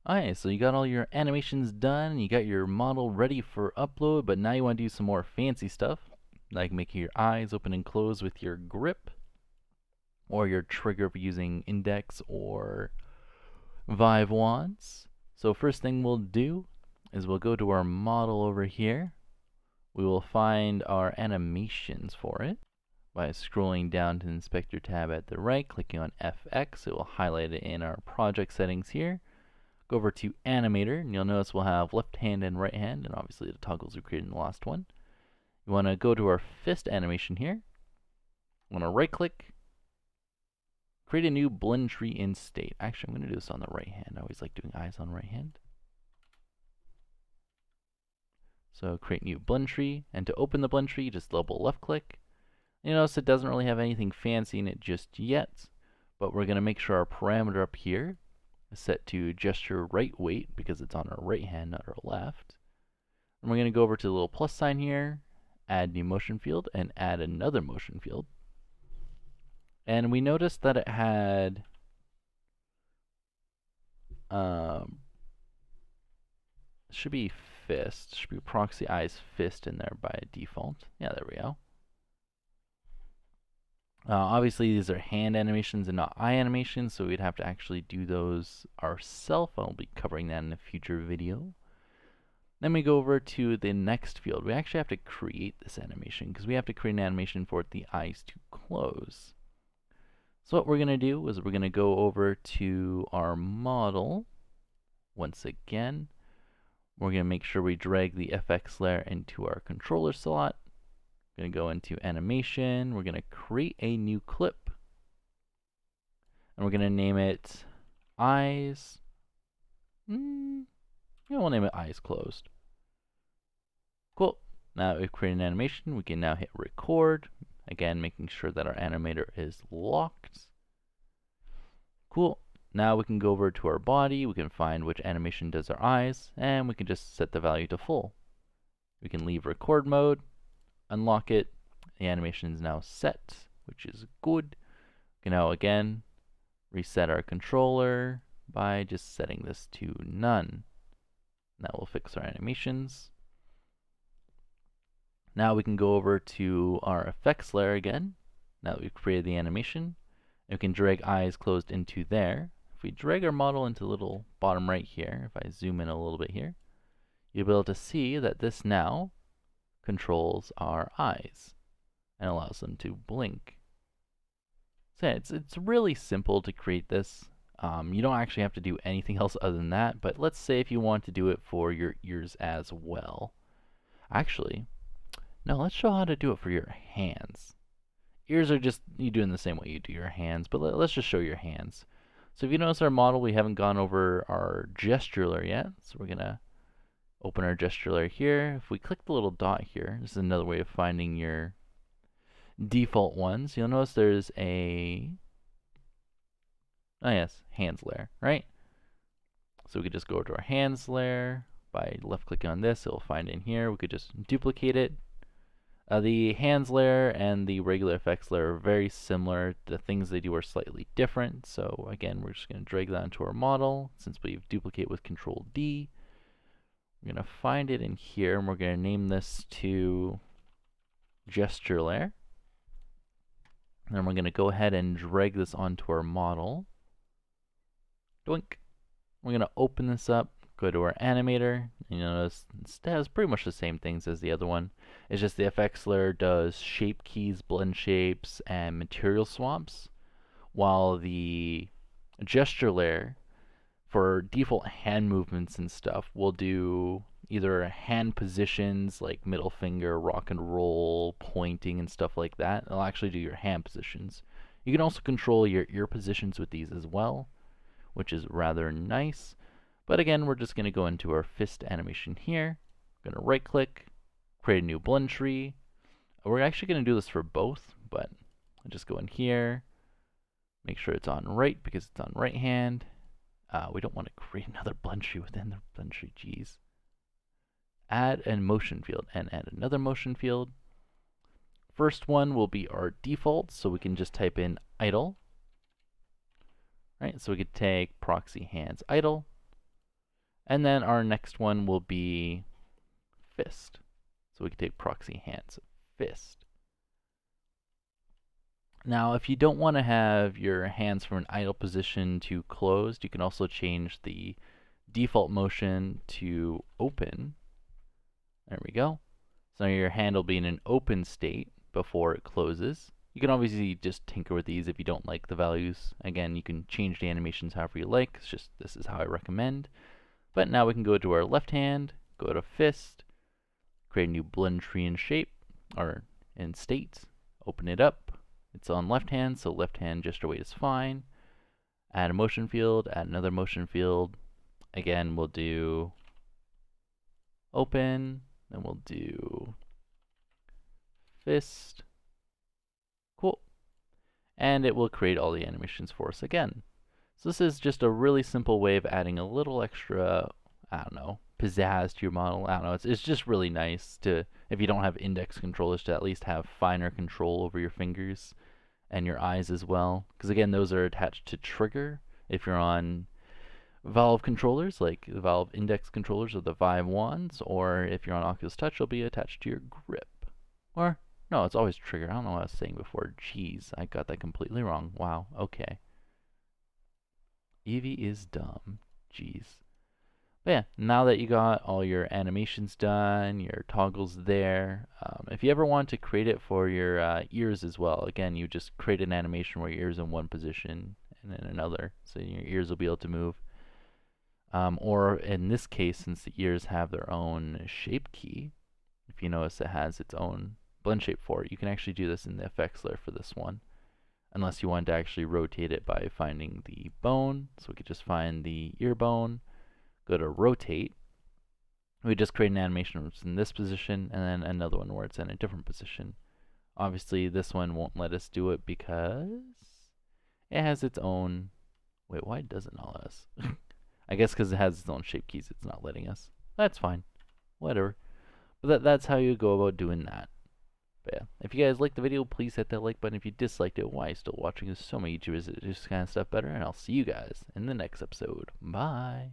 Alright, so you got all your animations done, you got your model ready for upload, but now you want to do some more fancy stuff, like making your eyes open and close with your grip, or your trigger using index or Vive wands. So first thing we'll do is we'll go to our model over here. We will find our animations for it by scrolling down to the inspector tab at the right, clicking on FX. It will highlight it in our project settings here. Go over to animator, and you'll notice we'll have left hand and right hand, and obviously the toggles we created in the last one. You want to go to our fist animation here. You want to right click, create a new blend tree in state. Actually, I'm going to do this on the right hand. I always like doing eyes on right hand. So create new blend tree, and to open the blend tree, just double left click. You notice it doesn't really have anything fancy in it just yet, but we're going to make sure our parameter up here is set to gesture right weight because it's on our right hand, not our left. And we're going to go over to the little plus sign here, add new motion field, and add another motion field. And we noticed that it had should be fist, should be proxy eyes fist in there by default. Yeah, there we go. Obviously, these are hand animations and not eye animations, so we'd have to actually do those ourselves. I'll be covering that in a future video. Then we go over to the next field. We actually have to create this animation because we have to create an animation for the eyes to close. So what we're going to do is we're going to go over to our model. Once again, we're going to make sure we drag the FX layer into our controller slot. We're going to go into animation. We're going to create a new clip. And we're going to name it eyes. Yeah, we'll name it eyes closed. Cool. Now we've created an animation. We can now hit record. Again, making sure that our animator is locked. Cool. Now we can go over to our body. We can find which animation does our eyes. And we can just set the value to full. We can leave record mode. Unlock it. The animation is now set, which is good. We can now again reset our controller by just setting this to none. That will fix our animations. Now we can go over to our effects layer again. Now that we've created the animation, and we can drag eyes closed into there. If we drag our model into the little bottom right here, if I zoom in a little bit here, you'll be able to see that this now controls our eyes and allows them to blink. So yeah, it's really simple to create this. You don't actually have to do anything else other than that, but let's say if you want to do it for your ears as well. Actually, no, let's show how to do it for your hands. Ears are just, you do it in the same way you do your hands, but let's just show your hands. So if you notice our model, we haven't gone over our gesture layer yet, so we're going to open our gesture layer here. If we click the little dot here, this is another way of finding your default ones. You'll notice there's a, oh yes, hands layer, right? So we could just go to our hands layer. By left clicking on this, it'll find it in here. We could just duplicate it. The hands layer and the regular effects layer are very similar. The things they do are slightly different. So again, we're just going to drag that into our model. Since we've duplicate with Control D, we're going to find it in here, and we're going to name this to gesture layer. And then we're going to go ahead and drag this onto our model. Doink. We're going to open this up, go to our animator, and you'll notice it has pretty much the same things as the other one. It's just the FX layer does shape keys, blend shapes, and material swaps, while the gesture layer for default hand movements and stuff will do either hand positions like middle finger, rock and roll, pointing, and stuff like that. It'll actually do your hand positions. You can also control your ear positions with these as well, which is rather nice. But again, we're just going to go into our fist animation here. We're going to right click, create a new blend tree. We're actually going to do this for both, but I'll just go in here, make sure it's on right because it's on right hand. We don't want to create another blend tree within the blend tree, geez. Add a motion field and add another motion field. First one will be our default, so we can just type in idle. Right, so we could take proxy hands idle. And then our next one will be fist. So we can take proxy hands, fist. Now, if you don't want to have your hands from an idle position to closed, you can also change the default motion to open. There we go. So now your hand will be in an open state before it closes. You can obviously just tinker with these if you don't like the values. Again, you can change the animations however you like. It's just this is how I recommend. But now we can go to our left hand, go to fist, create a new blend tree in shape, or in state, open it up. It's on left hand, so left hand gesture weight is fine. Add a motion field, add another motion field. Again, we'll do open, then we'll do fist. Cool. And it will create all the animations for us again. So this is just a really simple way of adding a little extra, I don't know, pizzazz to your model. I don't know, it's just really nice to, if you don't have index controllers, to at least have finer control over your fingers and your eyes as well. Because again, those are attached to trigger. If you're on Valve controllers, like the Valve index controllers or the Vive ones, or if you're on Oculus Touch, it'll be attached to your grip. Or, no, it's always trigger. I don't know what I was saying before. Jeez, I got that completely wrong. Wow, okay. Eevee is dumb. Jeez. But yeah, now that you got all your animations done, your toggles there, if you ever want to create it for your ears as well, again, you just create an animation where your ears in one position and then another, so your ears will be able to move. Or in this case, since the ears have their own shape key, if you notice it has its own blend shape for it, you can actually do this in the effects layer for this one. Unless you want to actually rotate it by finding the bone, so we could just find the ear bone, go to rotate. We just create an animation where it's in this position, and then another one where it's in a different position. Obviously, this one won't let us do it because it has its own. Wait, why doesn't it not let us? I guess because it has its own shape keys, it's not letting us. That's fine. Whatever. But that's how you go about doing that. But yeah, if you guys liked the video, please hit that like button. If you disliked it, why are you still watching? There's so many YouTubers that do this kind of stuff better, and I'll see you guys in the next episode. Bye.